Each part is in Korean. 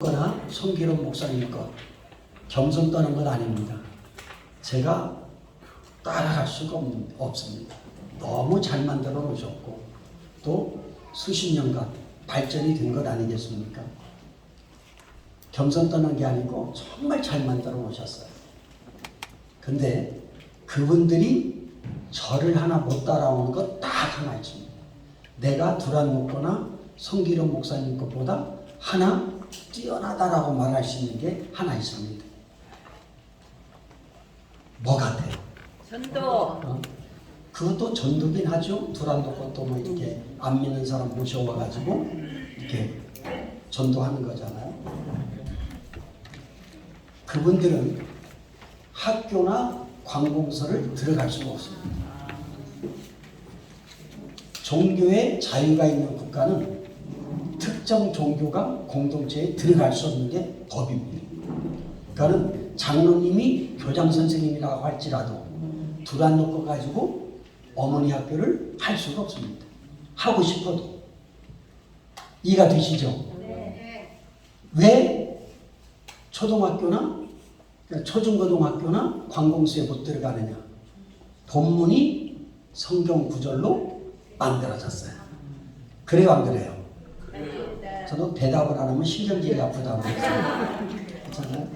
거나 손기록 목사님 거 겸손 떠는 건 아닙니다. 제가 따라갈 수가 없습니다. 너무 잘 만들어 놓으셨고 또 수십 년간 발전이 된 것 아니겠습니까? 겸손 떠는 게 아니고 정말 잘 만들어 놓으셨어요. 근데 그분들이 저를 하나 못 따라오는 것 딱 하나 있습니다. 내가 두란 목거나 손기록 목사님 것보다 하나 뛰어나다라고 말할 수 있는 게 하나 있습니다. 뭐 같아요? 전도. 그것도 전도긴 하죠. 두란도 것도 뭐 이렇게 안 믿는 사람 모셔와가지고 이렇게 전도하는 거잖아요. 그분들은 학교나 관공서를 들어갈 수가 없습니다. 종교의 자유가 있는 국가는 특정 종교가 공동체에 들어갈 수 없는 게 법입니다. 그러니까 장로님이 교장 선생님이라고 할지라도 두란 놓고 가지고 어머니 학교를 할 수가 없습니다. 하고 싶어도. 이해가 되시죠? 네. 왜 초등학교나 초중고등학교나 관공서에 못 들어가느냐? 본문이 성경 구절로 만들어졌어요. 그래요, 안 그래요? 저도 대답을 안 하면 신경질이 아프다고 그랬어요. 괜찮아요?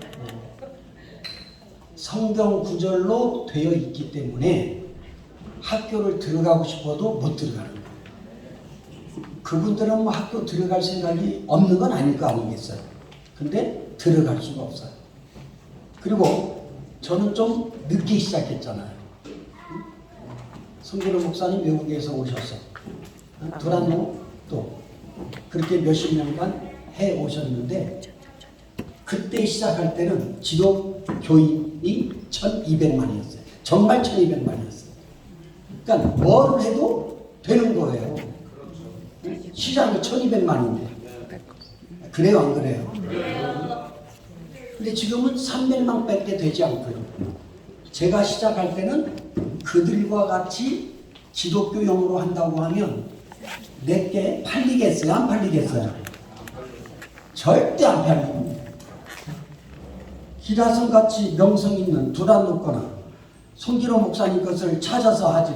성경 구절로 되어 있기 때문에 학교를 들어가고 싶어도 못 들어가는 거예요. 그분들은 뭐 학교 들어갈 생각이 없는 건 아닐 거 아니겠어요? 근데 들어갈 수가 없어요. 그리고 저는 좀 늦게 시작했잖아요. 손기록 목사님 외국에서 오셔서 두란노 또 그렇게 몇십 년간 해 오셨는데 그때 시작할 때는 지도 교인이 1200만이었어요. 정말 1200만이었어요. 그러니까 뭘 해도 되는 거예요. 시장이 1200만인데. 그래요, 안 그래요? 근데 지금은 300만밖에 되지 않고요. 제가 시작할 때는 그들과 같이 기독교용으로 한다고 하면 내게 팔리겠어요? 안 팔리겠어요? 절대 안 팔립니다. 기라성같이 명성 있는 두란 놓거나 손기록 목사님 것을 찾아서 하지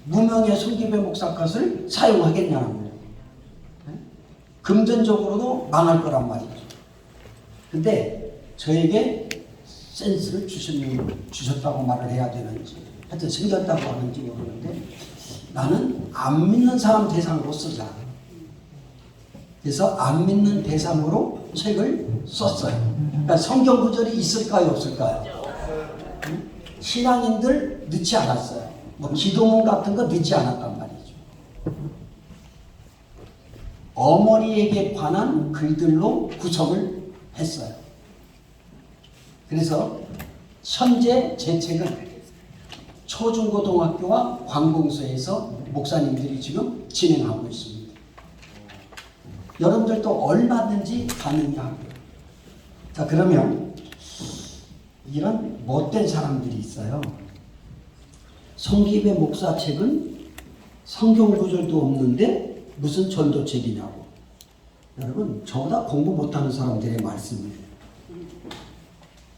무명의 손기배 목사 것을 사용하겠냐는 거예요. 금전적으로도 망할 거란 말이죠. 근데 저에게 센스를 주셨다고 말을 해야 되는지 하여튼 생겼다고 하는지 모르는데 나는 안 믿는 사람 대상으로 쓰자. 그래서 안 믿는 대상으로 책을 썼어요. 그러니까 성경 구절이 있을까요, 없을까요? 신앙인들 넣지 않았어요. 뭐 기도문 같은 거 넣지 않았단 말이죠. 어머니에게 관한 글들로 구성을 했어요. 그래서 현재 제 책은 초중고등학교와 관공서에서 목사님들이 지금 진행하고 있습니다. 여러분들도 얼마든지 가능하고요. 자, 그러면 이런 못된 사람들이 있어요. 손기배 목사 책은 성경 구절도 없는데 무슨 전도책이냐고. 여러분, 저보다 공부 못하는 사람들의 말씀이에요.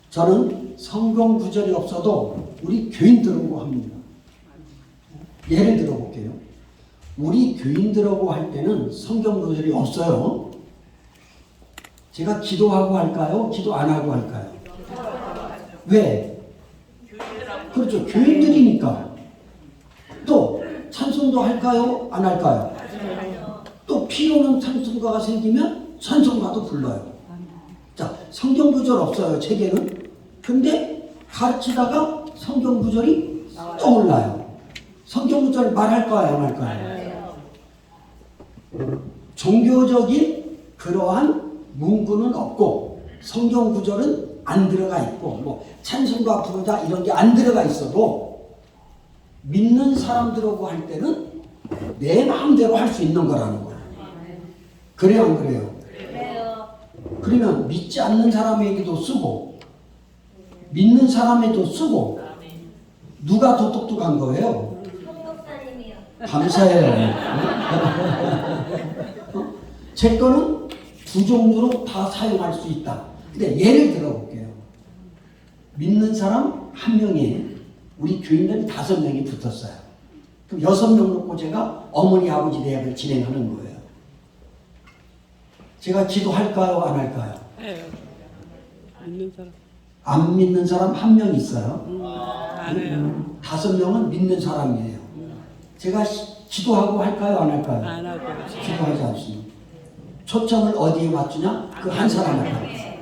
저는 성경 구절이 없어도 우리 교인들하고 합니다. 예를 들어 볼게요. 우리 교인들하고 할 때는 성경 구절이 없어요. 제가 기도하고 할까요? 기도 안 하고 할까요? 왜? 그렇죠. 교인들이니까. 또 찬송도 할까요? 안 할까요? 또 필요는 찬송가가 생기면 찬송가도 불러요. 자, 성경 구절 없어요, 책에는. 근데 가르치다가 성경 구절이 떠올라요. 성경 구절 말할까요, 안 할까요? 종교적인 그러한 문구는 없고 성경 구절은 안 들어가 있고 뭐 찬송가 부르자 이런 게 안 들어가 있어도 믿는 사람들하고 할 때는 내 마음대로 할 수 있는 거라는 거예요. 그래요, 안 그래요? 그러면 믿지 않는 사람에게도 쓰고 믿는 사람에도 쓰고 누가 더 똑똑한 거예요? 감사해요. 제 거는 두 종류로 다 사용할 수 있다. 근데 예를 들어 볼게요. 믿는 사람 한 명에 우리 교인들이 5명이 붙었어요. 그럼 6명 놓고 제가 어머니 아버지 대학을 진행하는 거예요. 제가 기도할까요? 안 할까요? 해요. 믿는 사람. 안 믿는 사람 한 명 있어요. 안 해요. 5명은 믿는 사람이에요. 제가 기도하고 할까요? 안 할까요? 안 하고. 기도하지 않습니다. 초점을 어디에 맞추냐? 그 한 사람에게.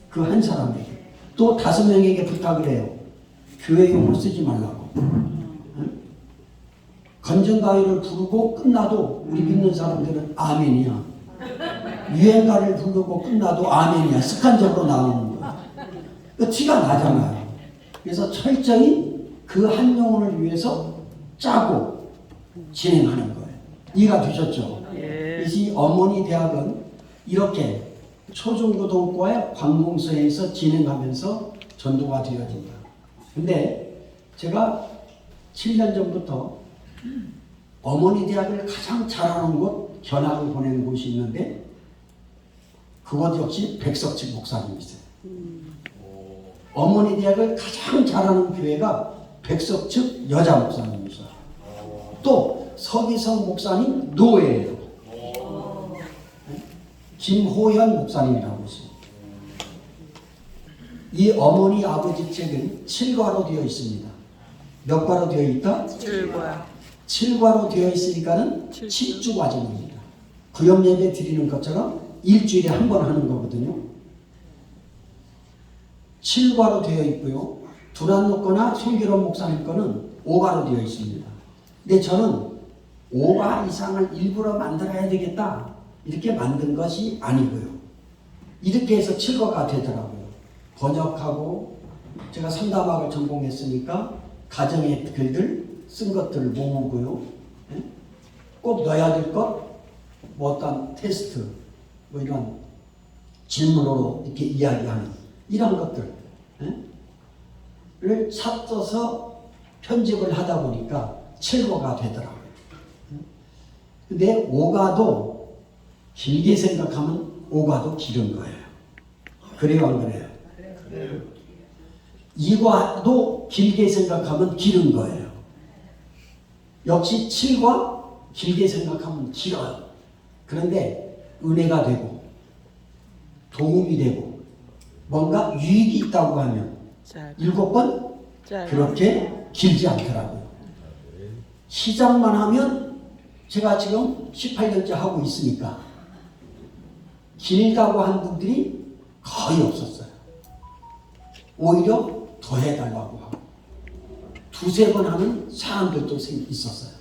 그 한 사람에게. 또 5명에게 부탁을 해요. 교회 용어 쓰지 말라고. 응? 건전가요를 부르고 끝나도 우리 믿는 사람들은 아멘이야. 유행가를 부르고 끝나도 아멘이야. 습관적으로 나오는 거야. 그 티가 나잖아요. 그래서 철저히 그 한 영혼을 위해서 짜고 진행하는 거예요. 이해가 되셨죠? 예. 이 어머니 대학은 이렇게 초중고등과의 관공서에서 진행하면서 전도가 되어진다. 근데 제가 7년 전부터 어머니 대학을 가장 잘하는 곳 견학을 보내는 곳이 있는데 그것 역시 백석칙 목사님이세요. 어머니 대학을 가장 잘하는 교회가 백석측 여자 목사님이세요. 또 서기성 목사님 노예예요. 김호현 목사님이라고 있어요. 이 어머니 아버지 책은 7과로 되어 있습니다. 몇 과로 되어 있다? 7과. 7과로 되어 있으니까는 7주. 7주 과정입니다. 구역 예배 드리는 것처럼 일주일에 한 번 하는 거거든요. 7과로 되어 있고요. 두란노거나 송기론 목사님 거는 5과로 되어 있습니다. 근데 저는 5과 이상을 일부러 만들어야 되겠다 이렇게 만든 것이 아니고요. 이렇게 해서 7과가 되더라고요. 번역하고 제가 선담학을 전공했으니까 가정의 글들 쓴 것들을 모으고요. 꼭 넣어야 될 것, 뭐 어떤 테스트, 뭐 이런 질문으로 이렇게 이야기하는 이런 것들을 삽둬서 편집을 하다 보니까 7과가 되더라고요. 근데 5과도 길게 생각하면 5과도 길은 거예요. 그래요, 안 그래요? 2과도 길게 생각하면 길은 거예요. 역시 7과 길게 생각하면 길어요. 그런데 은혜가 되고 도움이 되고 뭔가 유익이 있다고 하면 자, 7번 자. 그렇게 길지 않더라고요. 시작만 하면 제가 지금 18년째 하고 있으니까 길다고 한 분들이 거의 없었어요. 오히려 더 해달라고 하고 2-3번 하는 사람들도 있었어요.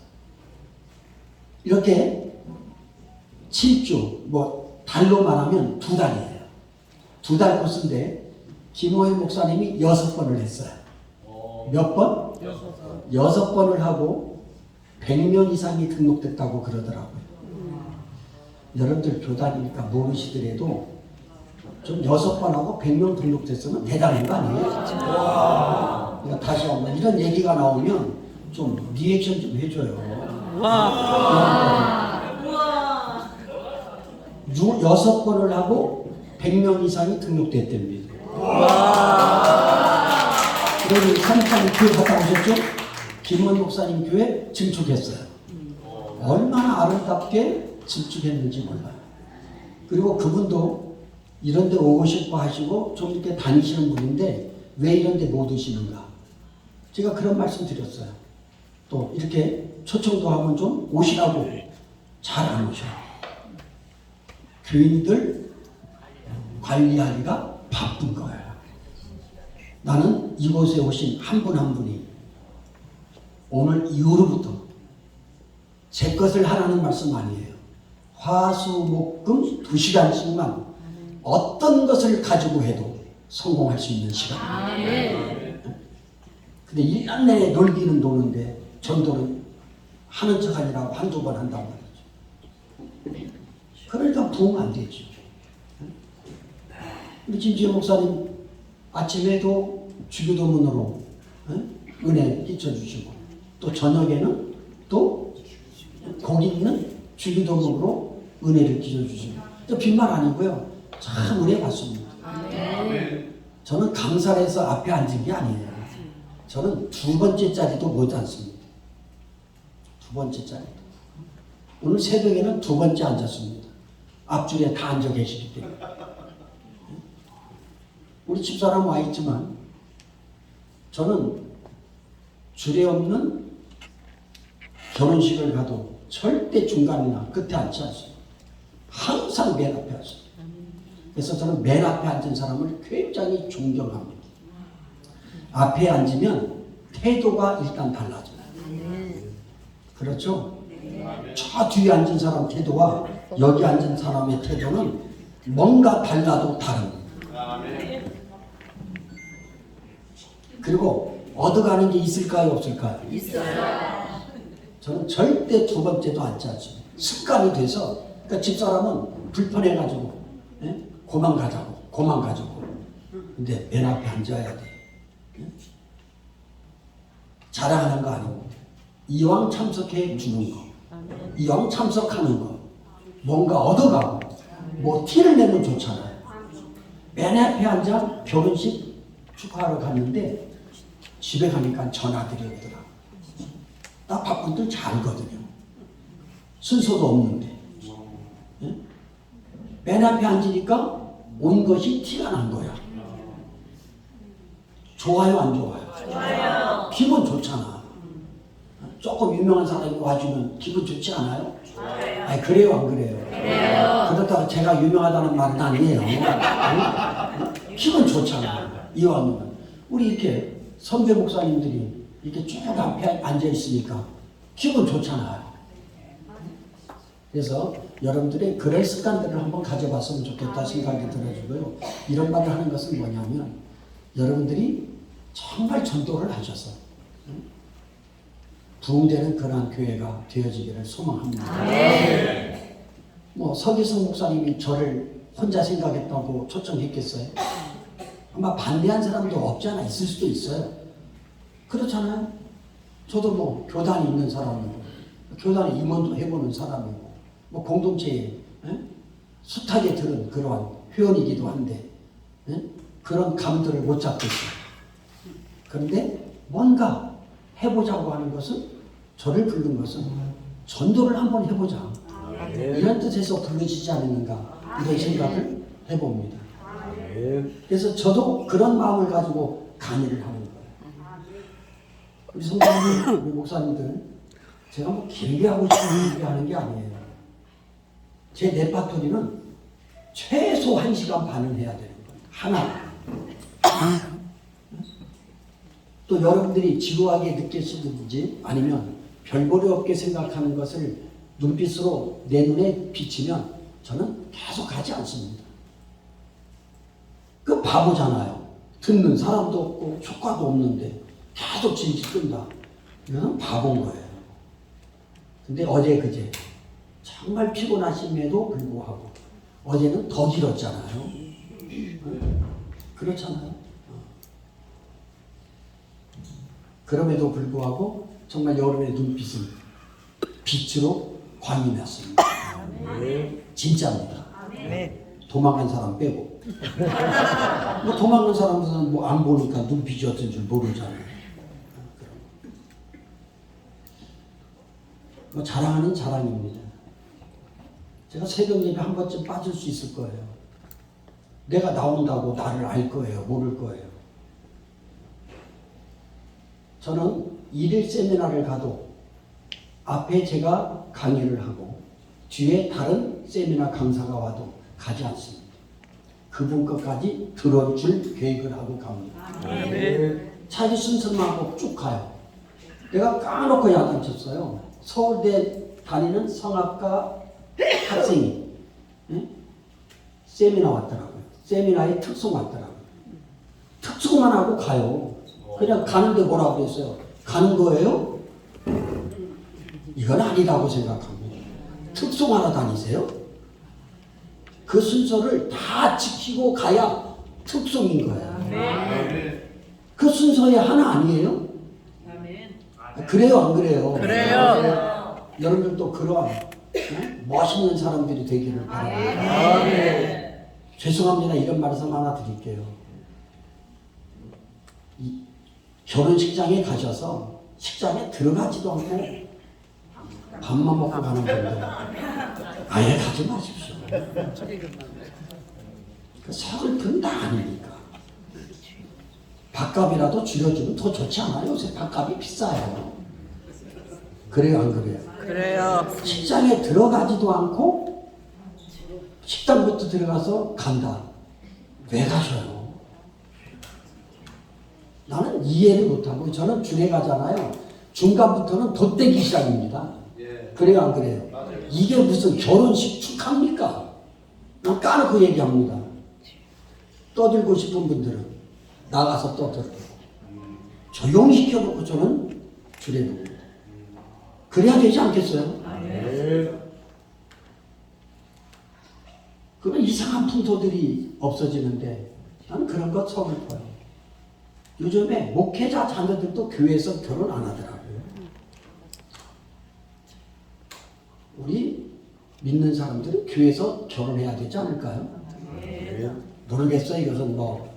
이렇게 7주, 뭐 달로 말하면 2달이에요. 2달 코스인데 김호현 목사님이 6번을 했어요. 몇 번? 6번을 하고 100명 이상이 등록됐다고 그러더라고요. 여러분들 교단이니까 모르시더라도 좀 6번하고 100명 등록됐으면 대단한 거 아니에요? 그러니까 다시 한번 이런 얘기가 나오면 좀 리액션 좀 해줘요. 와. 6번을 하고 100명 이상이 등록됐답니다. 그러니 산탄 교회 갔다 오셨죠? 김원 목사님 교회 증축했어요. 얼마나 아름답게 증축했는지 몰라요. 그리고 그분도 이런 데 오고 싶어 하시고 좀 이렇게 다니시는 분인데 왜 이런 데 못 오시는가? 제가 그런 말씀 드렸어요. 또 이렇게 초청도 하면 좀 오시라고 잘 안 오셔. 교인들 관리하기가 바쁜 거예요. 나는 이곳에 오신 한 분 한 분이 오늘 이후로부터 제 것을 하라는 말씀 아니에요. 화수목금 2시간씩만 어떤 것을 가지고 해도 성공할 수 있는 시간. 근데 1년 내내 놀기는 노는데 전도는 하는 척 아니라고 1-2번 한단 말이죠. 그러니까 부흥 안 되죠. 우리 김지혜 목사님 아침에도 주기도문으로 은혜 끼쳐주시고 또 저녁에는 또 거기 있는 주기도문으로 은혜를 끼쳐주시고 저 빈말 아니고요. 참 은혜 받습니다. 저는 강살에서 앞에 앉은 게 아니에요. 저는 두 번째 자리도 못 앉습니다. 두 번째 자리. 오늘 새벽에는 두 번째 앉았습니다. 앞줄에 다 앉아 계시기 때문에. 우리 집사람 와 있지만 저는 줄에 없는 결혼식을 가도 절대 중간이나 끝에 앉지 않습니다. 항상 맨 앞에 앉습니다. 그래서 저는 맨 앞에 앉은 사람을 굉장히 존경합니다. 앞에 앉으면 태도가 일단 달라져요. 그렇죠? 저 뒤에 앉은 사람 태도와 여기 앉은 사람의 태도는 뭔가 달라도 다릅니다. 그리고 얻어가는 게 있을까요? 없을까요? 있어요. 저는 절대 두 번째도 앉지 않습니다. 습관이 돼서, 그러니까 집사람은 불편해가지고, 예? 고만 가자고. 근데 맨 앞에 앉아야 돼. 예? 자랑하는 거 아니고, 이왕 참석해 주는 거, 이왕 참석하는 거, 뭔가 얻어가고, 뭐 티를 내면 좋잖아요. 맨 앞에 앉아 결혼식 축하하러 갔는데, 집에 가니까 전화들이 오더라. 나 바쁜 줄 잘 알거든요. 순서도 없는데. 예? 맨 앞에 앉으니까 온 것이 티가 난 거야. 좋아요, 안 좋아요? 좋아요. 기분 좋잖아. 조금 유명한 사람이 와주면 기분 좋지 않아요? 좋아요. 아니, 그래요, 안 그래요? 그래요. 그렇다고 제가 유명하다는 말은 아니에요. 응? 기분 좋잖아. 이왕이면. 우리 이렇게 선배 목사님들이 이렇게 쭉 앞에 앉아 있으니까 기분 좋잖아요. 그래서 여러분들이 그런 습관들을 한번 가져봤으면 좋겠다 생각이 들어지고요. 이런 말을 하는 것은 뭐냐면 여러분들이 정말 전도를 하셔서 부흥되는 그러한 교회가 되어지기를 소망합니다. 뭐 서기성 목사님이 저를 혼자 생각했다고 초청했겠어요? 아마 반대한 사람도 없지 않아 있을 수도 있어요. 그렇잖아요. 저도 뭐 교단이 있는 사람이고 교단에 임원도 해보는 사람이고 뭐 공동체에 숱하게 들은 그러한 회원이기도 한데 그런 감들을 못 잡고 있어요. 그런데 뭔가 해보자고 하는 것은 저를 부른 것은 전도를 한번 해보자. 이런 뜻에서 부르시지 않았는가 이런 생각을 해봅니다. 그래서 저도 그런 마음을 가지고 강의를 하는 거예요. 우리 성도님, 우리 목사님들, 제가 뭐 길게 하고 싶은 얘기 하는 게 아니에요. 제 레파토리는 최소 1시간 반은 해야 되는 거예요. 하나. 또 여러분들이 지루하게 느끼시든지 아니면 별볼이 없게 생각하는 것을 눈빛으로 내 눈에 비치면 저는 계속 하지 않습니다. 그 바보잖아요. 듣는 사람도 없고 효과도 없는데 계속 질질 끈다. 이건 바보인 거예요. 근데 어제 그제 정말 피곤하심에도 불구하고 어제는 더 길었잖아요. 그렇잖아요. 그럼에도 불구하고 정말 여러분의 눈빛은 빛으로 광이 났습니다. 진짜입니다. 도망간 사람 빼고. 뭐 도망간 사람들은 뭐 안 보니까 눈빛이 어떤 줄 모르잖아요. 뭐 자랑하는 자랑입니다. 제가 새벽 예배 한 번쯤 빠질 수 있을 거예요. 내가 나온다고 나를 알 거예요, 모를 거예요. 저는 일일 세미나를 가도 앞에 제가 강의를 하고 뒤에 다른 세미나 강사가 와도 가지 않습니다. 그분 것까지 들어줄 계획을 하고 갑니다. 자기 순서만 하고 쭉 가요. 내가 까놓고 야단쳤어요. 서울대 다니는 성악가 학생이 세미나 왔더라고요. 세미나에 특송 왔더라고요. 특송만 하고 가요. 그냥 가는데 뭐라고 그랬어요? 가는 거예요? 이건 아니라고 생각합니다. 특송하러 다니세요? 그 순서를 다 지키고 가야 특송인 거예요. 그 순서의 하나 아니에요? 그래요, 안 그래요? 그래요. 여러분들도 그러한 멋있는 사람들이 되기를 바랍니다. 죄송합니다. 이런 말씀 하나 드릴게요. 결혼식장에 가셔서 식장에 들어가지도 않고 밥만 먹고 가는 분들 아예 가지 마십시오. 그 서글픈 다 아니니까. 밥값이라도 줄여주면 더 좋지 않아요? 요새 밥값이 비싸요. 그래요, 안 그래요? 그래요. 식장에 들어가지도 않고 식당부터 들어가서 간다. 왜 가셔요? 나는 이해를 못하고, 저는 중에 가잖아요. 중간부터는 돗대기 시작입니다. 그래요, 안 그래요? 이게 무슨 결혼식 축하입니까? 난 까놓고 얘기합니다. 떠들고 싶은 분들은 나가서 떠들고 조용히 시켜놓고 저는 줄에 둡니다. 그래야 되지 않겠어요? 그런 이상한 풍토들이 없어지는데 나는 그런 거 서글퍼요. 요즘에 목회자 자녀들도 교회에서 결혼 안 하더라고요. 우리 믿는 사람들은 교회에서 결혼해야 되지 않을까요? 모르겠어요. 이것은 뭐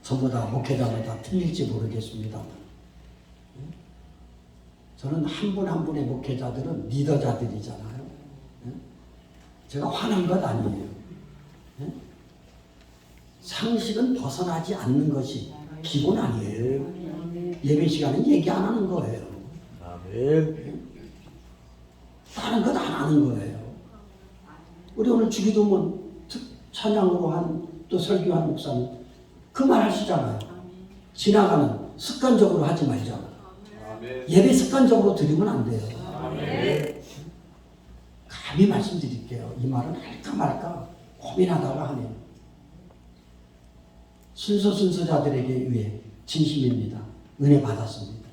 전부 다 목회자마다 틀릴지 모르겠습니다. 저는 한 분 한 분의 목회자들은 리더자들이잖아요. 제가 화난 것 아니에요. 상식은 벗어나지 않는 것이 기본 아니에요. 예배 시간에 얘기 안 하는 거예요. 다른 것 안 하는 거예요. 우리 오늘 주기도문 찬양으로 한 또 설교한 목사님 그 말 하시잖아요. 지나가는 습관적으로 하지 말자. 예배 습관적으로 드리면 안 돼요. 감히 말씀드릴게요. 이 말은 할까 말까 고민하다가 하네요. 순서자들에게 의해 진심입니다. 은혜 받았습니다.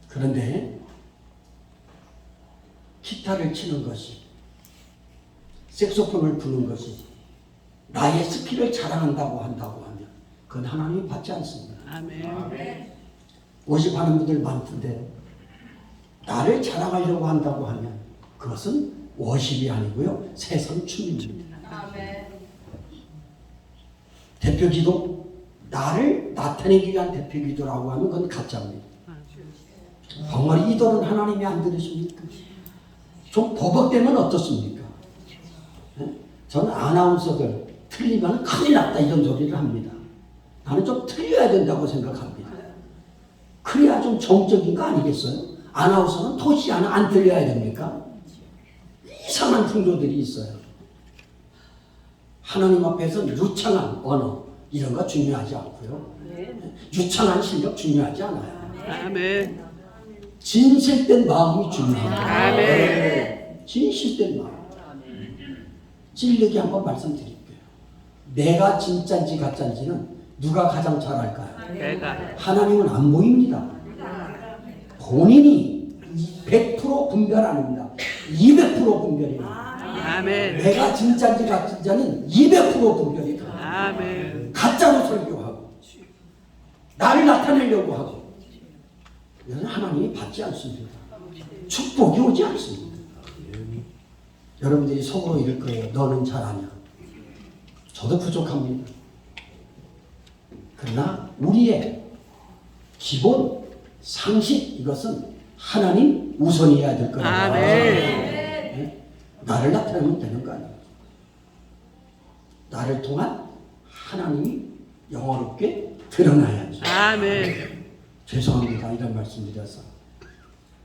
그런데 기타를 치는 것이, 색소폰을 부는 것이 나의 스킬을 자랑한다고 한다고 하면 그건 하나님이 받지 않습니다. 아멘. 워십하는 분들 많던데 나를 자랑하려고 한다고 하면 그것은 워십이 아니고요, 세상 춤입니다. 대표기도, 나를 나타내기 위한 대표기도라고 하면 그건 가짜입니다. 벙어리 이도는 하나님이 안 들으십니까? 좀 버벅대면 어떻습니까? 저는 아나운서들 틀리면 큰일 났다 이런 소리를 합니다. 나는 좀 틀려야 된다고 생각합니다. 그래야 좀 정적인 거 아니겠어요? 아나운서는 토시 하나 안 틀려야 됩니까? 이상한 풍조들이 있어요. 하나님 앞에서 유창한 언어 이런 거 중요하지 않고요. 유창한 실력 중요하지 않아요. 아멘. 진실된 마음이 중요합니다. 아멘. 진실된 마음. 찔리게 한번 말씀드릴게요. 내가 진짜인지 가짜인지는 누가 가장 잘 알까요? 내가. 하나님은 안 보입니다. 본인이 100% 분별 아닙니다. 200% 분별입니다. 아멘. 내가 진짜인지 가짜인지는 200% 분별이 다. 아멘. 가짜로 설교하고 나를 나타내려고 하고 이건 하나님이 받지 않습니다. 축복이 오지 않습니다. 여러분들이 속으로 이럴 거예요. 너는 잘하냐? 저도 부족합니다. 그러나 우리의 기본 상식 이것은 하나님 우선이어야 될 거예요. 아멘. 나를 나타내면 되는 거 아니에요. 나를 통한 하나님이 영원롭게 드러나야죠. 아멘. 죄송합니다. 이런 말씀 드려서.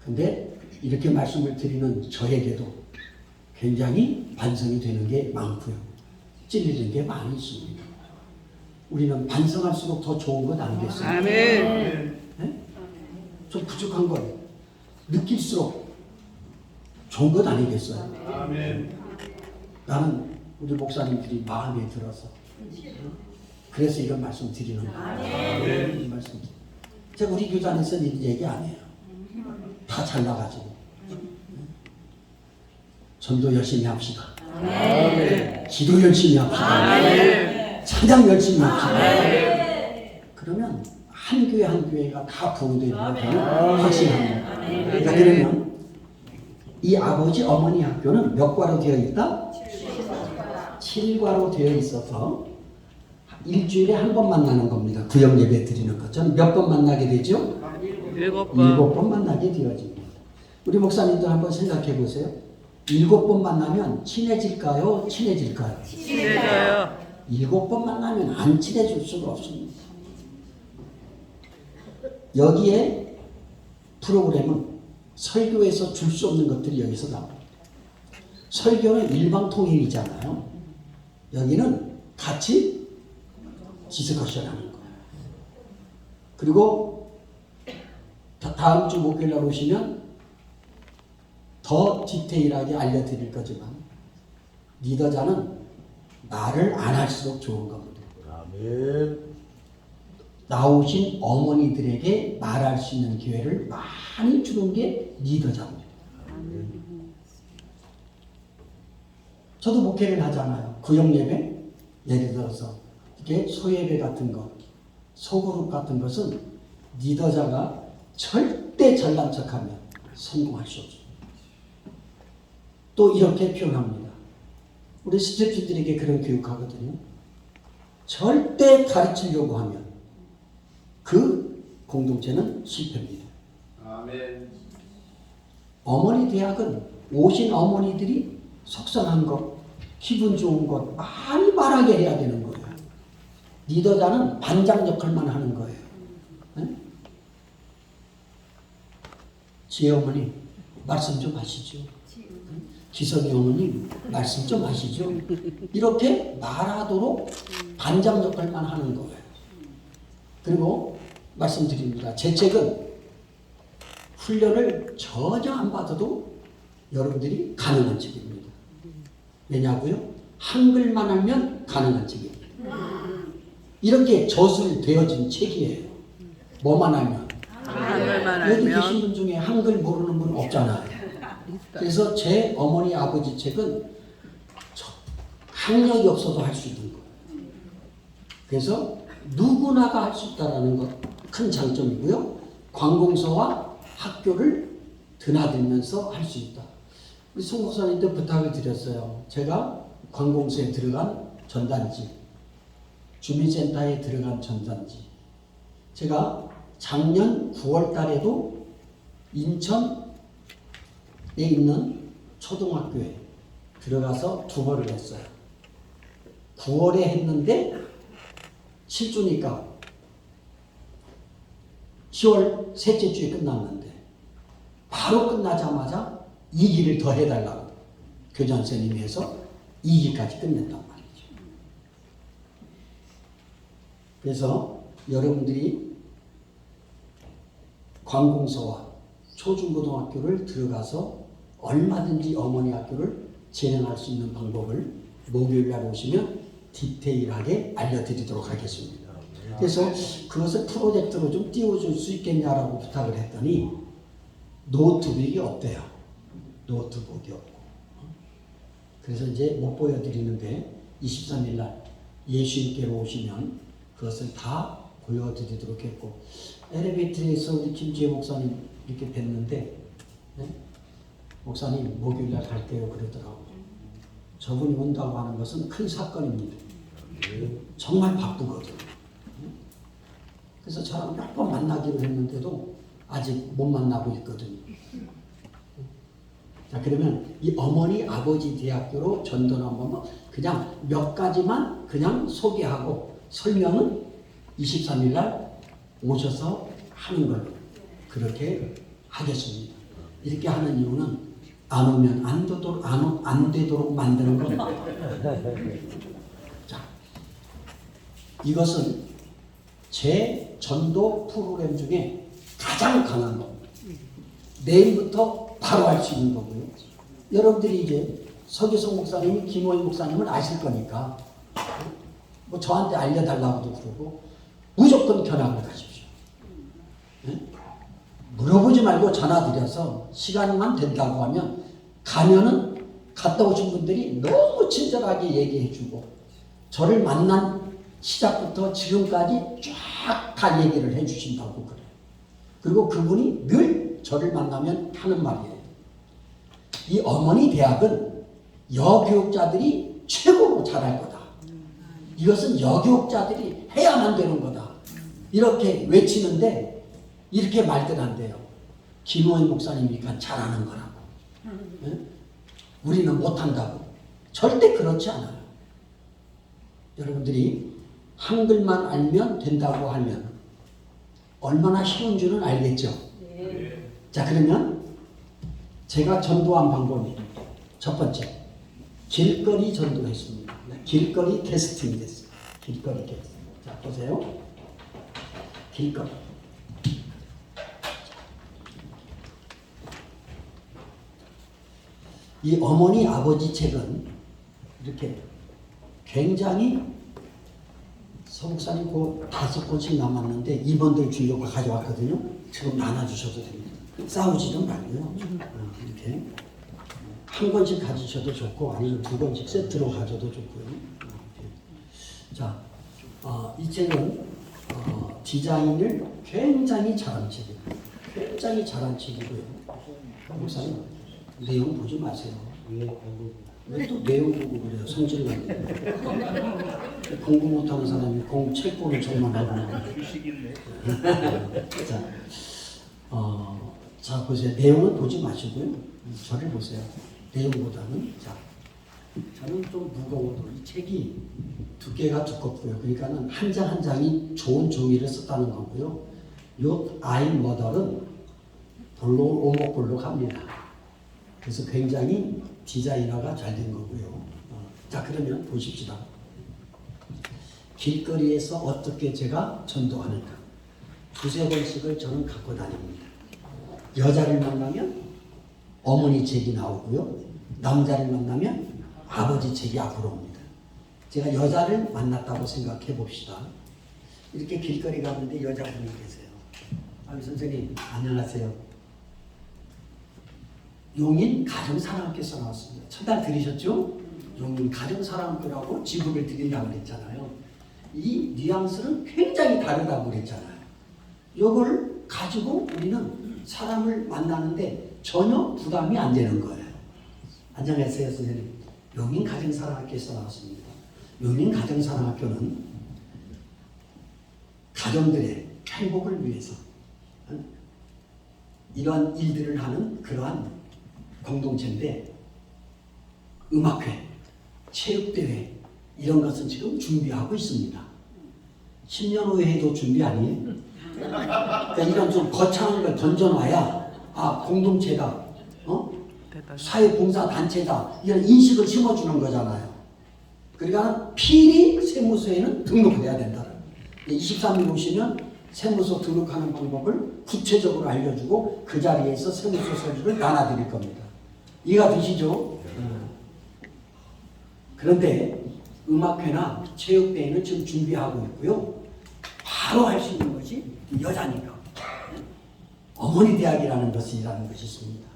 근데 이렇게 말씀을 드리는 저에게도 굉장히 반성이 되는 게 많고요. 찔리는 게 많이 있습니다. 우리는 반성할수록 더 좋은 것 아니겠어요? 아멘. 네? 좀 부족한 걸 느낄수록 좋은 것 아니겠어요? 아멘. 나는 우리 목사님들이 마음에 들어서 그래서 이런 말씀 드리는 거예요. 이 말씀. 제가 우리 교단에서 이 얘기 안 해요. 다 잘나가지고. 전도 열심히 합시다. 기도 열심히 합시다. 찬양 열심히 합시다. 그러면 한 교회 한 교회가 다 부흥되는 걸 저는 확신합니다. 그러니까 그러면 이 아버지 어머니 학교는 몇 과로 되어 있다? 7과로 되어 있어서 일주일에 한 번 만나는 겁니다. 구역 예배 드리는 것. 저는 몇 번 만나게 되죠? 7번. 7번 만나게 되어집니다. 우리 목사님들 한번 생각해 보세요. 7번 만나면 친해질까요? 친해질까요? 친해져요. 7번 만나면 안 친해질 수가 없습니다. 여기에 프로그램은 설교에서 줄 수 없는 것들이 여기서 나옵니다. 설교는 일방통일이잖아요. 여기는 같이 디스커션 하는 거예요. 그리고 다음 주 목요일 날 오시면 더 디테일하게 알려드릴 거지만 리더자는 말을 안 할수록 좋은 겁니다. 아멘. 나오신 어머니들에게 말할 수 있는 기회를 많이 주는 게 리더자입니다. 저도 목회를 하잖아요. 구역 예배, 예를 들어서 이게 소예배 같은 것, 소그룹 같은 것은 리더자가 절대 잘난 척하면 성공할 수 없습니다. 또 이렇게 표현합니다. 우리 스태프들에게 그런 교육하거든요. 절대 가르치려고 하면 그 공동체는 실패입니다. 아멘. 어머니 대학은 오신 어머니들이 속상한 것, 기분 좋은 것 많이 말하게 해야 되는 거예요. 리더자는 반장 역할만 하는 거예요. 네? 지혜 어머니 말씀 좀 하시죠. 기성이 어머님 말씀 좀 하시죠. 이렇게 말하도록 반장 역할만 하는 거예요. 그리고 말씀드립니다. 제 책은 훈련을 전혀 안 받아도 여러분들이 가능한 책입니다. 왜냐고요? 한글만 하면 가능한 책입니다. 이렇게 저술되어진 책이에요. 뭐만 하면. 한글만 여기 계신 알면 분 중에 한글 모르는 분 없잖아요. 그래서 제 어머니 아버지 책은 학력이 없어도 할 수 있는 거예요. 그래서 누구나가 할 수 있다는 것 큰 장점이고요. 관공서와 학교를 드나들면서 할 수 있다. 우리 송 목사님한테 부탁을 드렸어요. 제가 관공서에 들어간 전단지, 주민센터에 들어간 전단지. 제가 작년 9월 달에도 인천에 있는 초등학교에 들어가서 2번을 했어요. 9월에 했는데 7주니까 10월 셋째 주에 끝났는데 바로 끝나자마자 2기를 더 해달라고 교장선생님이 해서 2기까지 끝냈단 말이죠. 그래서 여러분들이 관공서와 초중고등학교를 들어가서 얼마든지 어머니 학교를 진행할 수 있는 방법을 목요일 날 오시면 디테일하게 알려드리도록 하겠습니다. 그래서 그것을 프로젝트로 좀 띄워줄 수 있겠냐라고 부탁을 했더니 노트북이 없대요. 노트북이 없고. 그래서 이제 못 보여드리는데 23일 날 예수님께로 오시면 그것을 다 보여드리도록 했고, 엘리베이터에서 우리 김지혜 목사님 이렇게 뵀는데, 네? 목사님 목요일 날 갈게요 그러더라고요. 저분이 온다고 하는 것은 큰 사건입니다. 정말 바쁘거든요. 그래서 저랑 몇 번 만나기로 했는데도 아직 못 만나고 있거든요. 자, 그러면 이 어머니 아버지 대학교로 전도는 한번 그냥 몇 가지만 그냥 소개하고 설명은 23일 날 오셔서 하는 걸로 그렇게 하겠습니다. 이렇게 하는 이유는 안 오면 안 되도록 만드는 겁니다. 자, 이것은 제 전도 프로그램 중에 가장 강한 겁니다. 내일부터 바로 할 수 있는 거고요. 여러분들이 이제 서기성 목사님이 김호희 목사님을 아실 거니까 뭐 저한테 알려달라고도 그러고 무조건 견학을 가십시오. 네? 물어보지 말고 전화 드려서 시간만 된다고 하면 가면은 갔다 오신 분들이 너무 친절하게 얘기해 주고 저를 만난 시작부터 지금까지 쫙 다 얘기를 해 주신다고 그래요. 그리고 그분이 늘 저를 만나면 하는 말이에요. 이 어머니 대학은 여교육자들이 최고로 잘할 거다. 이것은 여교육자들이 해야만 되는 거다. 이렇게 외치는데 이렇게 말들 한대요. 김호희 목사님이니까 잘하는 거라고. 응? 우리는 못한다고. 절대 그렇지 않아요. 여러분들이 한글만 알면 된다고 하면 얼마나 쉬운 줄은 알겠죠. 자, 그러면 제가 전도한 방법이 첫 번째, 길거리 전도했습니다. 길거리 캐스팅이 됐어요. 길거리 캐스팅. 자, 보세요. 길거리. 이 어머니 아버지 책은 이렇게 굉장히 서목사님 그 5권씩 남았는데 2번들 주려고 가져왔거든요. 지금 나눠주셔도 됩니다. 싸우지도 말고요. 이렇게 한 권씩 가지셔도 좋고 아니면 2권씩 세트로 가져도 좋고요. 자, 이 책은 디자인을 굉장히 잘한 책이에요. 굉장히 잘한 책이고요. 목사님 내용 보지 마세요. 왜 또 내용 보고 그래요? 성질나게. 공부 못하는 사람이 책 보는 척만 하고. 자, 보세요. 내용은 보지 마시고요. 저를 보세요. 내용보다는. 자, 저는 좀 무거워도 이 책이 두께가 두껍고요. 그러니까는 한 장 한 장이 좋은 종이를 썼다는 거고요. 요 아이 머덜은 오목볼로 갑니다. 그래서 굉장히 디자이너가 잘 된 거고요. 자, 그러면 보십시다. 길거리에서 어떻게 제가 전도하는가. 2-3번씩을 저는 갖고 다닙니다. 여자를 만나면 어머니 책이 나오고요. 남자를 만나면 아버지 책이 앞으로 옵니다. 제가 여자를 만났다고 생각해 봅시다. 이렇게 길거리 가는데 여자분이 계세요. 선생님 안녕하세요. 용인 가정사랑학교에서 나왔습니다. 첫날 들으셨죠? 용인 가정사랑학교라고 지분을 드린다고 그랬잖아요. 이 뉘앙스는 굉장히 다르다고 그랬잖아요. 이걸 가지고 우리는 사람을 만나는데 전혀 부담이 안 되는 거예요. 안녕하세요 선생님. 용인 가정사랑학교에서 나왔습니다. 용인 가정사랑학교는 가정들의 행복을 위해서 이러한 일들을 하는 그러한 공동체인데 음악회, 체육대회 이런 것은 지금 준비하고 있습니다. 10년 후에 해도 준비 아니에요? 그러니까 이런 좀 거창한 걸 던져놔야 공동체다, 사회봉사단체다 이런 인식을 심어주는 거잖아요. 그러니까 필히 세무서에는 등록해야 된다. 23일 오시면 세무서 등록하는 방법을 구체적으로 알려주고 그 자리에서 세무서 서류를 나눠드릴 겁니다. 이해가 되시죠? 그런데 음악회나 체육대회는 지금 준비하고 있고요. 바로 할 수 있는 것이 여자니까 어머니 대학이라는 것이라는 것이 있습니다.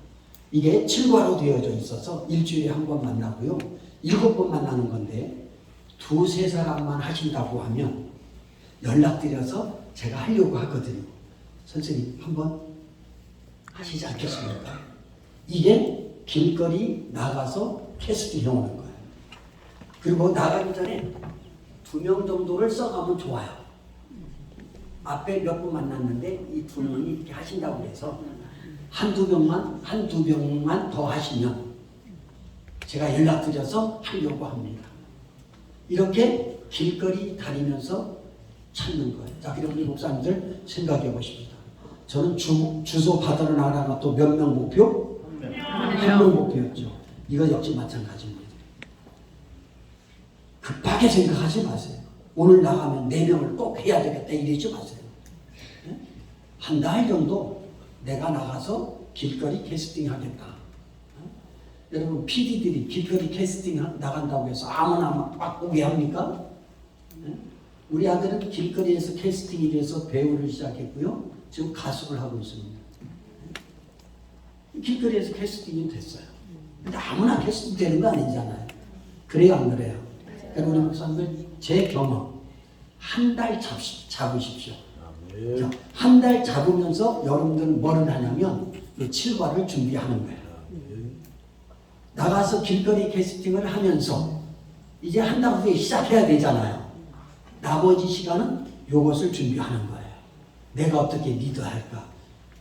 이게 7과로 되어져 있어서 일주일에 한 번 만나고요. 7번 만나는 건데 2-3사람만 하신다고 하면 연락드려서 제가 하려고 하거든요. 선생님 한번 하시지 않겠습니까? 이게 길거리 나가서 캐스팅 해오는 거예요. 그리고 나가기 전에 2명 정도를 써가면 좋아요. 앞에 몇 분 만났는데 이 2명이 이렇게 하신다고 해서 한두 명만 더 하시면 제가 연락드려서 하려고 합니다. 이렇게 길거리 다니면서 찾는 거예요. 자, 그럼 우리 목사님들 생각해 보십시다. 저는 주소 받으러 나가다가 또 몇 명 목표? 1명 목표였죠. 이거 역시 마찬가지입니다. 급하게 생각하지 마세요. 오늘 나가면 4명을 꼭 해야 되겠다 이러지 마세요. 한 달 정도 내가 나가서 길거리 캐스팅 하겠다. 여러분 PD들이 길거리 캐스팅 나간다고 해서 아무나 막 오게 합니까? 우리 아들은 길거리에서 캐스팅이 돼서 배우를 시작했고요. 지금 가수를 하고 있습니다. 길거리에서 캐스팅이 됐어요. 근데 아무나 캐스팅 되는 거 아니잖아요. 그래요 안 그래요? 그러니까 우리 목사님들 제 경험 한 달 잡으십시오. 한 달 잡으면서 여러분들은 뭐를 하냐면 7과를 준비하는 거예요. 나가서 길거리 캐스팅을 하면서 이제 한 달 후에 시작해야 되잖아요. 나머지 시간은 이것을 준비하는 거예요. 내가 어떻게 리드할까?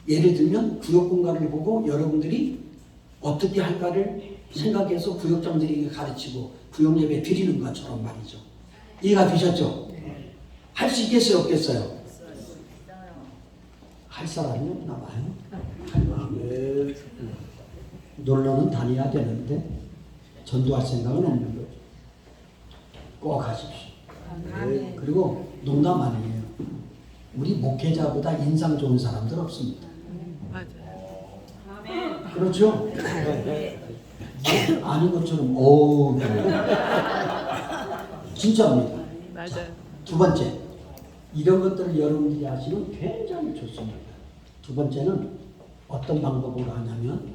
예를 들면 구역 공간을 보고 여러분들이 어떻게 할까를 생각해서 구역장들에게 가르치고 구역 예배 드리는 것처럼 말이죠. 이해가 되셨죠? 할 수 있겠어요? 없겠어요? 할 사람이 없나 봐요. 아멘. 놀러는 다녀야 되는데 전도할 생각은 없는 거죠. 꼭 하십시오. 그리고 농담 아니에요. 우리 목회자보다 인상 좋은 사람들 없습니다. 맞아요. 그렇죠? 아는 것처럼 오 진짜입니다. 맞아요. 두 번째, 이런 것들을 여러분들이 하시면 굉장히 좋습니다. 두 번째는 어떤 방법으로 하냐면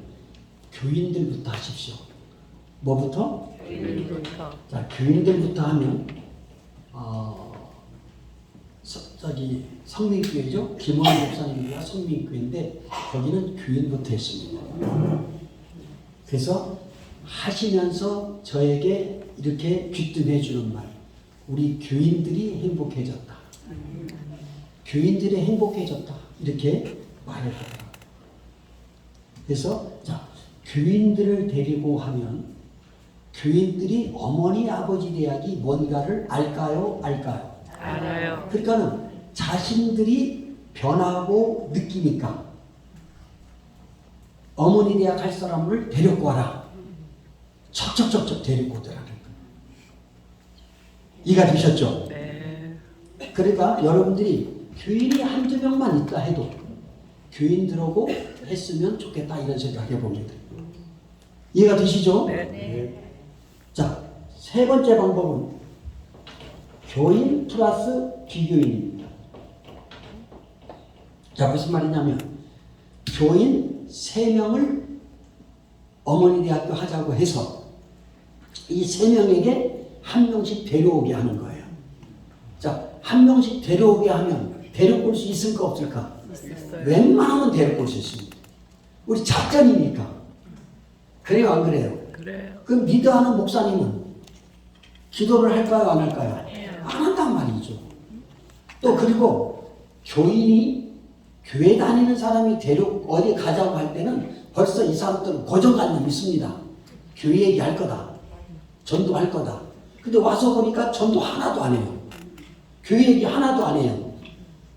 교인들부터 하십시오. 뭐부터? 교인부터. 자, 교인들부터 하면 저기 성민교회죠. 김원 목사님과 성민교회인데 거기는 교인부터 했습니다. 그래서 하시면서 저에게 이렇게 귀뜸해 주는 말, 우리 교인들이 행복해졌다. 교인들이 행복해졌다. 이렇게 말을 하더라고요. 그래서 자, 교인들을 데리고 하면 교인들이 어머니 아버지 대학이 뭔가를 알까요? 알까요? 알아요. 그러니까는 자신들이 변하고 느끼니까 어머니 대학 할 사람을 데리고 와라. 척척척척 데리고 오더라고요. 이해가 되셨죠? 네. 그러니까 여러분들이 교인이 한두 명만 있다 해도 교인들하고 했으면 좋겠다 이런 생각 해봅니다. 이해가 되시죠? 네. 자, 세 번째 방법은 교인 플러스 비교인입니다. 자, 무슨 말이냐면 교인 3명을 어머니 대학교 하자고 해서 이 3명에게 한 명씩 데려오게 하는 거예요. 자, 한 명씩 데려오게 하면 데려올 수 있을까 없을까? 있어요. 웬만하면 데려올 수 있습니다. 우리 작전이니까. 그래요, 안 그래요? 그래요. 그럼 리더하는 목사님은 기도를 할까요, 안 할까요? 안 한단 말이죠. 또 그리고 교인이 교회 다니는 사람이 어디 가자고 할 때는 벌써 이 사람들은 고정관념이 있습니다. 교회 얘기할 거다. 전도할 거다. 근데 와서 보니까 전도 하나도 안 해요. 교회 얘기 하나도 안 해요.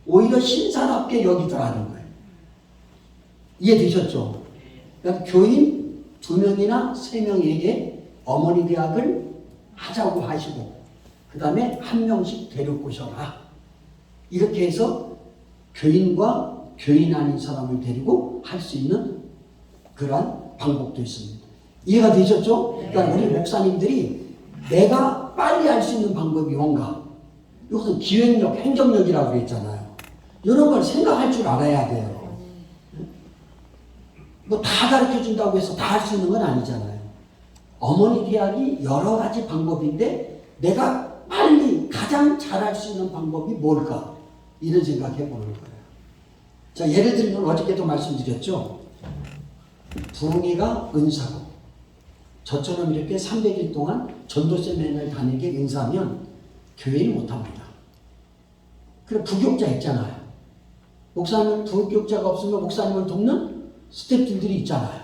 오히려 신사답게 여기더라는 거예요. 이해되셨죠? 그러니까 교인 2명이나 3명에게 어머니 대학을 하자고 하시고 그 다음에 한 명씩 데려오셔라. 이렇게 해서 교인과 교인 아닌 사람을 데리고 할 수 있는 그러한 방법도 있습니다. 이해가 되셨죠? 그러니까 우리 목사님들이 내가 빨리 할 수 있는 방법이 뭔가, 이것은 기획력, 행정력이라고 그랬잖아요. 이런 걸 생각할 줄 알아야 돼요. 뭐 다 가르쳐 준다고 해서 다 할 수 있는 건 아니잖아요. 어머니 대학이 여러 가지 방법인데 내가 빨리 가장 잘할 수 있는 방법이 뭘까? 이런 생각해 보는 거예요. 자, 예를 들면 어저께도 말씀드렸죠. 부흥회가 은사고 저처럼 이렇게 300일 동안 전도 세미나를 다니게 은사하면 교회를 못합니다. 그럼 부교육자 있잖아요. 목사님 부교육자가 없으면 목사님을 돕는 스태프들이 있잖아요.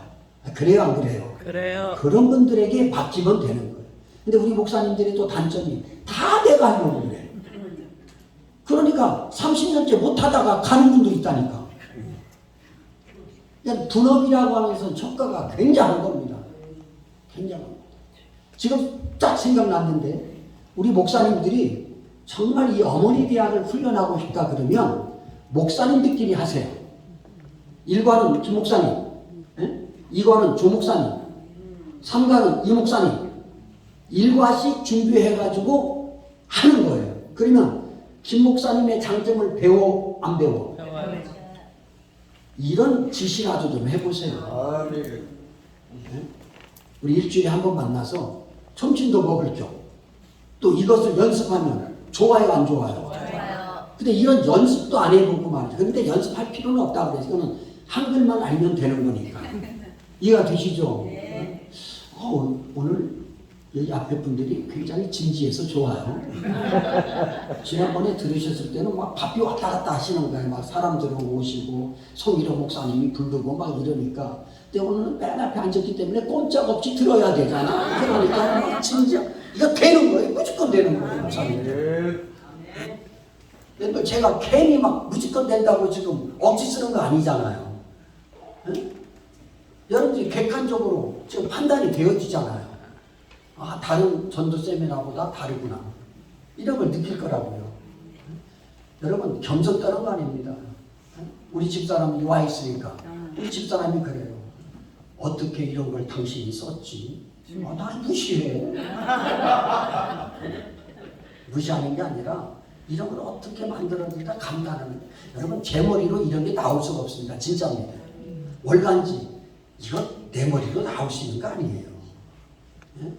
그래요, 안 그래요? 그래요. 그런 분들에게 맡기면 되는 거예요. 근데 우리 목사님들의 또 단점이 다 내가 하려고 그래. 그러니까 30년째 못하다가 가는 분도 있다니까. 그냥 분업이라고 하면서 효과가 굉장한 겁니다. 굉장한 겁니다. 지금 딱 생각났는데 우리 목사님들이 정말 이 어머니 대학을 훈련하고 싶다 그러면 목사님들끼리 하세요. 1과는 김 목사님, 2과는 조 목사님, 3과는 이 목사님 1과씩 준비해가지고 하는 거예요. 그러면 김 목사님의 장점을 배워 안 배워? 이런 지시라도 좀 해보세요. 아멘. 우리 일주일에 한 번 만나서 점심도 먹을 겸 또 이것을 연습하면 좋아요, 안 좋아요? 좋아요. 근데 이런 연습도 안 해보고 말이죠. 근데 연습할 필요는 없다고 그래서 이거는 한글만 알면 되는 거니까. 이해가 되시죠? 오늘 여기 앞에 분들이 굉장히 진지해서 좋아요. 지난번에 들으셨을 때는 막 바삐 왔다 갔다 하시는 거예요. 막 사람들 오시고 송일호 목사님이 부르고 막 이러니까. 근데 오늘은 맨 앞에 앉았기 때문에 꼼짝없이 들어야 되잖아. 그러니까 막 진짜 이거 되는 거예요. 무조건 되는 거예요. 목사님. 근데 제가 괜히 막 무조건 된다고 지금 억지 쓰는 거 아니잖아요. 응? 여러분들이 객관적으로 지금 판단이 되어지잖아요. 아, 다른 전도 세미나보다 다르구나. 이런 걸 느낄 거라고요. 여러분, 겸손 떠는 거 아닙니다. 우리 집사람이 와 있으니까. 우리 집사람이 그래요. 어떻게 이런 걸 당신이 썼지? 나 무시해. 무시하는 게 아니라 이런 걸 어떻게 만들었는가 감탄하는. 여러분, 제 머리로 이런 게 나올 수가 없습니다. 진짜입니다. 월간지 이거 내 머리로 나올 수 있는 거 아니에요. 예?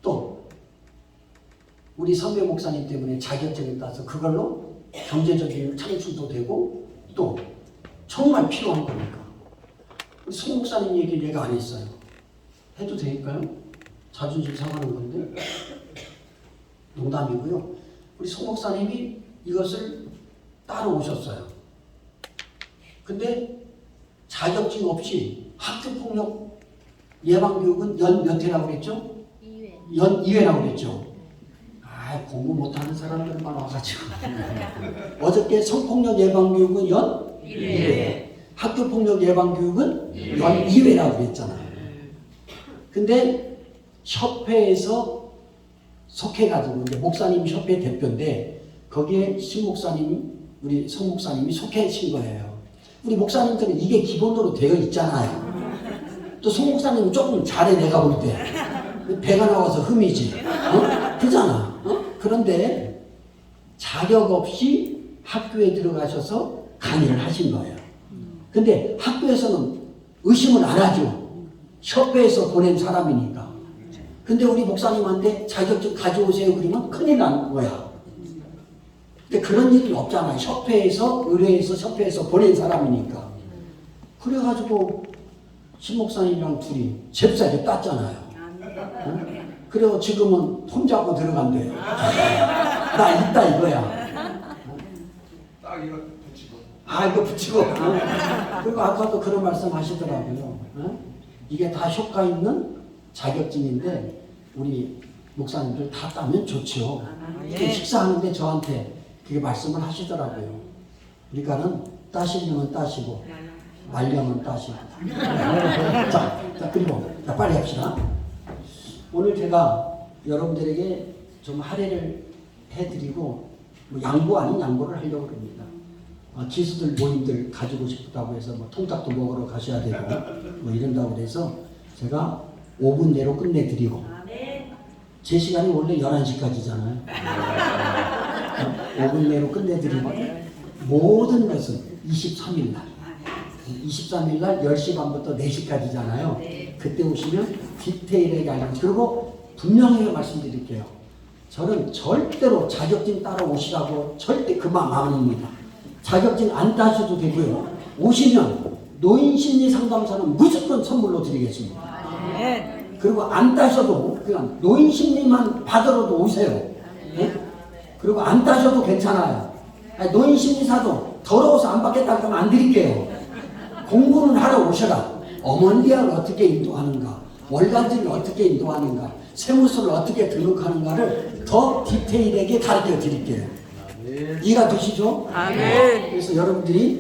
또 우리 선배 목사님 때문에 자격증을 따서 그걸로 경제적인 창출도 되고 또 정말 필요한 거니까. 우리 송 목사님 얘기 내가 안 했어요. 해도 될까요? 자존심 상하는 건데. 농담이고요. 우리 송 목사님이 이것을 따로 오셨어요. 근데 자격증 없이 학교폭력 예방교육은 연 몇 회라고 그랬죠? 2회. 연 2회라고 그랬죠? 아, 공부 못하는 사람들만 와가지고. 어저께 성폭력 예방교육은 연 1회. 학교폭력 예방교육은 연 2회라고 그랬잖아요. 근데 협회에서 속해가지고 이제 목사님 협회 대표인데 거기에 신 목사님이 우리 송 목사님이 속해신 거예요. 우리 목사님들은 이게 기본으로 되어 있잖아요. 또 송 목사님은 조금 잘해 내가 볼 때. 배가 나와서 흠이지. 그잖아. 그런데 자격 없이 학교에 들어가셔서 강의를 하신 거예요. 근데 학교에서는 의심을 안 하죠. 협회에서 보낸 사람이니까. 근데 우리 목사님한테 자격증 가져오세요 그러면 큰일 나는 거야. 근데 그런 일은 없잖아요. 협회에서, 의뢰해서, 협회에서 보낸 사람이니까. 그래가지고 신 목사님이랑 둘이 잽싸게 땄잖아요. 응? 그리고 지금은 손잡고 들어간대요. 나 있다 이거야. 딱 이거 붙이고. 아, 이거 붙이고. 그리고 아까도 그런 말씀 하시더라고요. 응? 이게 다 효과 있는 자격증인데 우리 목사님들 다 따면 좋죠. 식사하는데 저한테 그게 말씀을 하시더라고요. 그러니까는 따시려면 따시고 말려면 따시고. 자, 그리고 자, 빨리 합시다. 오늘 제가 여러분들에게 좀 할애를 해드리고 뭐 양보 아닌 양보를 하려고 합니다. 기수들 모임들 가지고 싶다고 해서 뭐 통닭도 먹으러 가셔야 되고 뭐 이런다고 해서 제가 5분 내로 끝내드리고 제 시간이 원래 11시까지잖아요. 5분 내로 끝내드리고 모든 것은 23일 날 23일 날 10시 반부터 4시까지잖아요. 그때 오시면 디테일하게 알려주세요. 그리고 분명히 말씀드릴게요. 저는 절대로 자격증 따라 오시라고 절대 그 마음 아닙니다. 자격증 안 따셔도 되고요. 오시면 노인심리상담사는 무조건 선물로 드리겠습니다. 그리고 안 따셔도 그냥 노인심리만 받으러도 오세요. 네? 그리고 안 따셔도 괜찮아요. 노인심리사도 더러워서 안 받겠다 그러면 안 드릴게요. 공부는 하러 오셔라. 어머니를 어떻게 인도하는가, 월간지를 어떻게 인도하는가, 세무서를 어떻게 등록하는가를 더 디테일하게 가르쳐 드릴게요. 이해가 되시죠? 아멘. 그래서 여러분들이